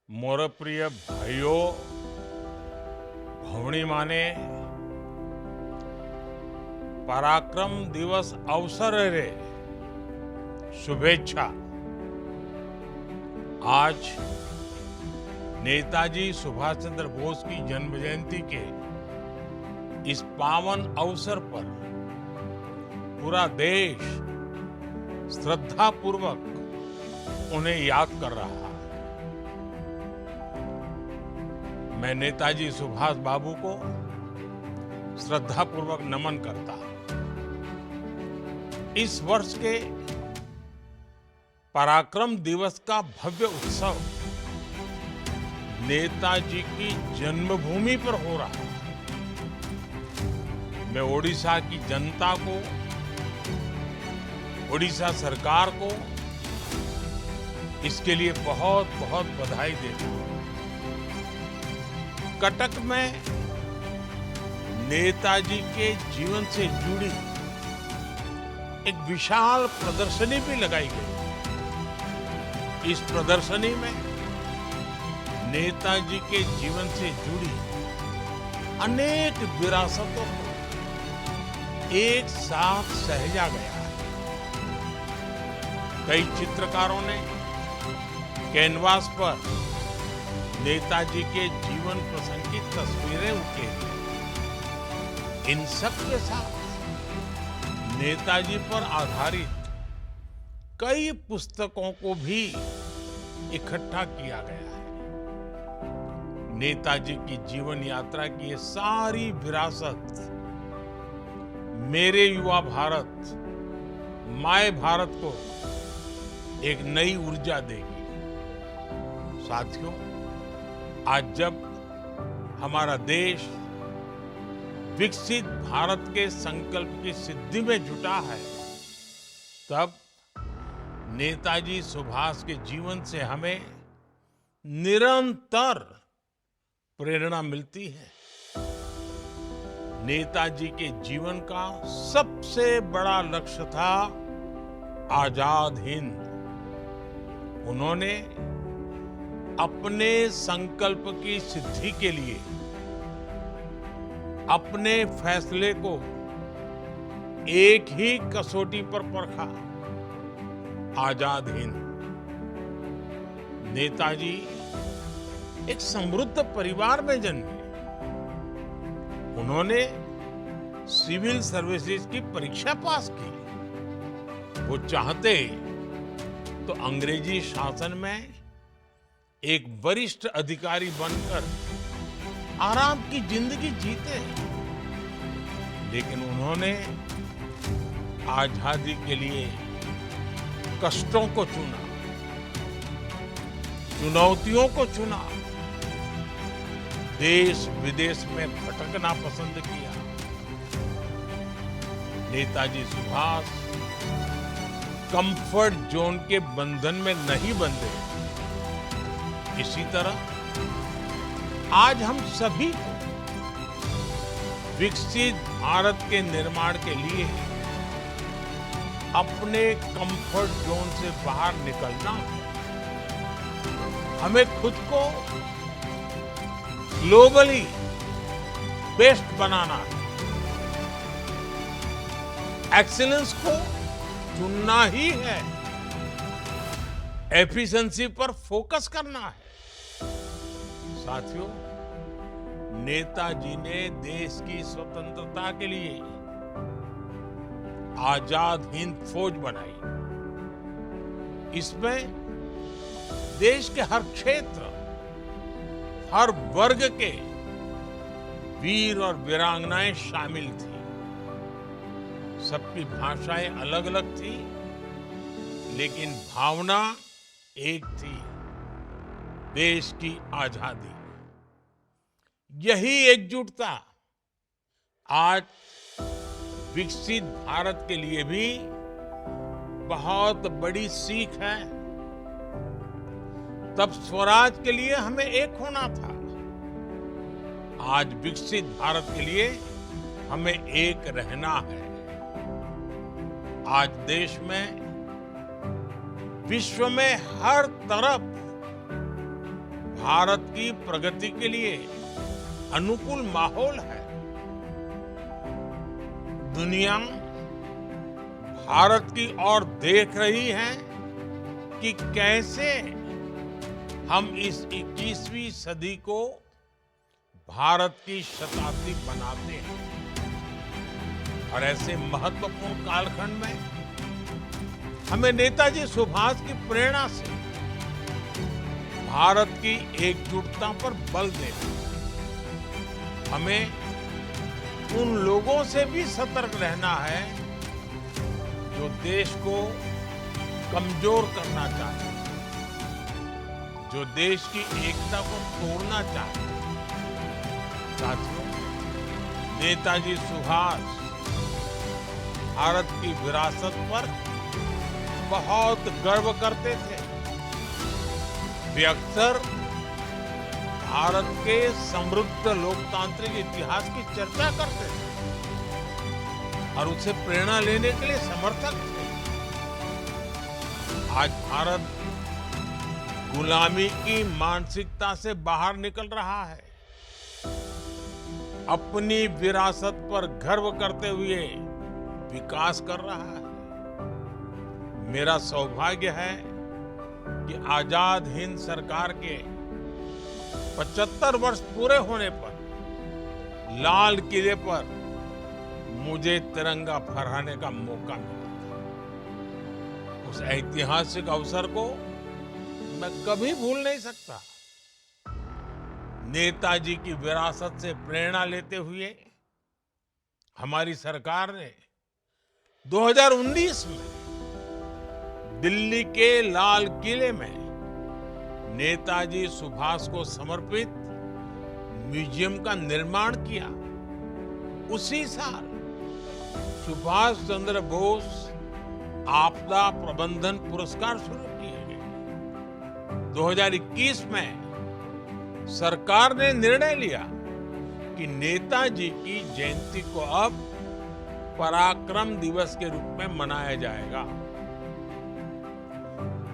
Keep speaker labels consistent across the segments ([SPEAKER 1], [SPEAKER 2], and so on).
[SPEAKER 1] मोर प्रिय भाइयों भवनी माने पराक्रम दिवस अवसर रे शुभेच्छा। आज नेताजी सुभाष चंद्र बोस की जन्म जयंती के इस पावन अवसर पर पूरा देश श्रद्धापूर्वक उन्हें याद कर रहा है। मैं नेताजी सुभाष बाबू को श्रद्धापूर्वक नमन करता हूं। इस वर्ष के पराक्रम दिवस का भव्य उत्सव नेताजी की जन्मभूमि पर हो रहा है। मैं ओडिशा की जनता को, ओडिशा सरकार को इसके लिए बहुत बहुत बधाई देता हूं। कटक में नेताजी के जीवन से जुड़ी एक विशाल प्रदर्शनी भी लगाई गई। इस प्रदर्शनी में नेताजी के जीवन से जुड़ी अनेक विरासतों को एक साथ सहेजा गया है। कई चित्रकारों ने कैनवास पर नेताजी के जीवन प्रसंग की तस्वीरें उकेरी। इन सब के साथ नेताजी पर आधारित कई पुस्तकों को भी इकट्ठा किया गया है। नेताजी की जीवन यात्रा की ये सारी विरासत मेरे युवा भारत, माय भारत को एक नई ऊर्जा देगी। साथियों, आज जब हमारा देश विकसित भारत के संकल्प की सिद्धि में जुटा है, तब नेताजी सुभाष के जीवन से हमें निरंतर प्रेरणा मिलती है। नेताजी के जीवन का सबसे बड़ा लक्ष्य था आजाद हिंद। उन्होंने अपने संकल्प की सिद्धि के लिए अपने फैसले को एक ही कसौटी पर परखा, आजाद हिंद। नेताजी एक समृद्ध परिवार में जन्मे। उन्होंने सिविल सर्विसेज की परीक्षा पास की। वो चाहते तो अंग्रेजी शासन में एक वरिष्ठ अधिकारी बनकर आराम की जिंदगी जीते, लेकिन उन्होंने आजादी के लिए कष्टों को चुना, चुनौतियों को चुना, देश विदेश में भटकना पसंद किया। नेताजी सुभाष कंफर्ट जोन के बंधन में नहीं बंधे। इसी तरह आज हम सभी को विकसित भारत के निर्माण के लिए अपने कंफर्ट जोन से बाहर निकलना है। हमें खुद को ग्लोबली बेस्ट बनाना है। एक्सीलेंस को चुनना ही है। एफिशिएंसी पर फोकस करना है। साथियों, नेताजी ने देश की स्वतंत्रता के लिए आजाद हिंद फौज बनाई। इसमें देश के हर क्षेत्र, हर वर्ग के वीर और वीरांगनाएं शामिल थी। सबकी भाषाएं अलग अलग थी, लेकिन भावना एक थी, देश की आजादी। यही एकजुटता आज विकसित भारत के लिए भी बहुत बड़ी सीख है। तब स्वराज के लिए हमें एक होना था। आज विकसित भारत के लिए हमें एक रहना है। आज देश में, विश्व में हर तरफ भारत की प्रगति के लिए अनुकूल माहौल है। दुनिया भारत की ओर देख रही है कि कैसे हम इस 21वीं सदी को भारत की शताब्दी बनाते हैं। और ऐसे महत्वपूर्ण कालखंड में हमें नेताजी सुभाष की प्रेरणा से भारत की एकजुटता पर बल देना, हमें उन लोगों से भी सतर्क रहना है जो देश को कमजोर करना चाहते हैं, जो देश की एकता को तोड़ना चाहते हैं। साथियों, नेताजी सुभाष भारत की विरासत पर बहुत गर्व करते थे। वे अक्सर भारत के समृद्ध लोकतांत्रिक इतिहास की चर्चा करते थे और उससे प्रेरणा लेने के लिए समर्थक थे। आज भारत गुलामी की मानसिकता से बाहर निकल रहा है। अपनी विरासत पर गर्व करते हुए विकास कर रहा है। मेरा सौभाग्य है कि आजाद हिंद सरकार के 75 वर्ष पूरे होने पर लाल किले पर मुझे तिरंगा फहराने का मौका मिला था। उस ऐतिहासिक अवसर को मैं कभी भूल नहीं सकता। नेताजी की विरासत से प्रेरणा लेते हुए हमारी सरकार ने 2019 में दिल्ली के लाल किले में नेताजी सुभाष को समर्पित म्यूजियम का निर्माण किया। उसी साल सुभाष चंद्र बोस आपदा प्रबंधन पुरस्कार शुरू किए गए। 2021 में सरकार ने निर्णय लिया कि नेताजी की जयंती को अब पराक्रम दिवस के रूप में मनाया जाएगा।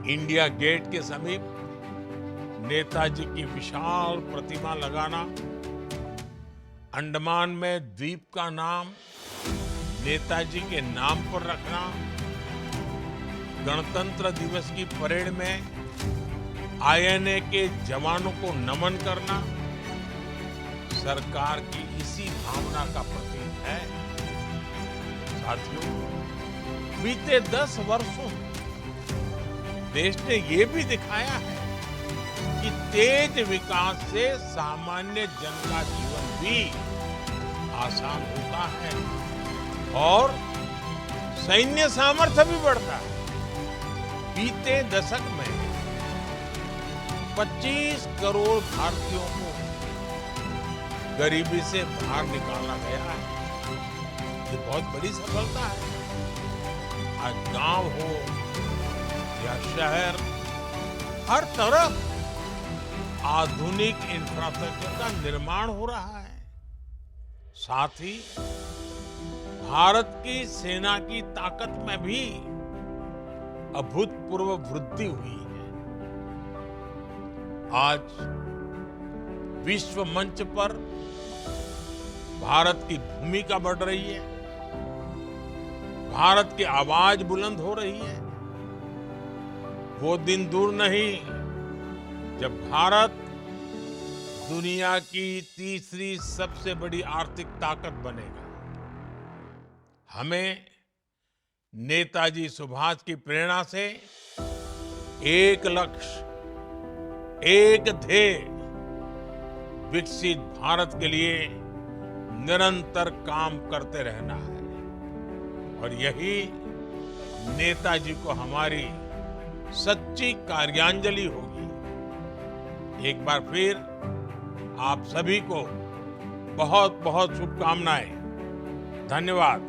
[SPEAKER 1] इंडिया गेट के समीप नेताजी की विशाल प्रतिमा लगाना, अंडमान में द्वीप का नाम नेताजी के नाम पर रखना, गणतंत्र दिवस की परेड में आईएनए के जवानों को नमन करना सरकार की इसी भावना का प्रतीक है। साथियों, बीते 10 वर्षों में देश ने ये भी दिखाया है कि तेज विकास से सामान्य जन का जीवन भी आसान होता है और सैन्य सामर्थ्य भी बढ़ता है। बीते दशक में 25 करोड़ भारतीयों को गरीबी से बाहर निकाला गया है। ये बहुत बड़ी सफलता है। आज गांव हो या शहर, हर तरफ आधुनिक इंफ्रास्ट्रक्चर का निर्माण हो रहा है। साथ ही भारत की सेना की ताकत में भी अभूतपूर्व वृद्धि हुई है। आज विश्व मंच पर भारत की भूमिका बढ़ रही है, भारत की आवाज बुलंद हो रही है। वो दिन दूर नहीं जब भारत दुनिया की तीसरी सबसे बड़ी आर्थिक ताकत बनेगा। हमें नेताजी सुभाष की प्रेरणा से एक लक्ष्य, एक ध्येय, विकसित भारत के लिए निरंतर काम करते रहना है। और यही नेताजी को हमारी सच्ची कार्यांजलि होगी। एक बार फिर आप सभी को बहुत बहुत शुभकामनाएं। धन्यवाद।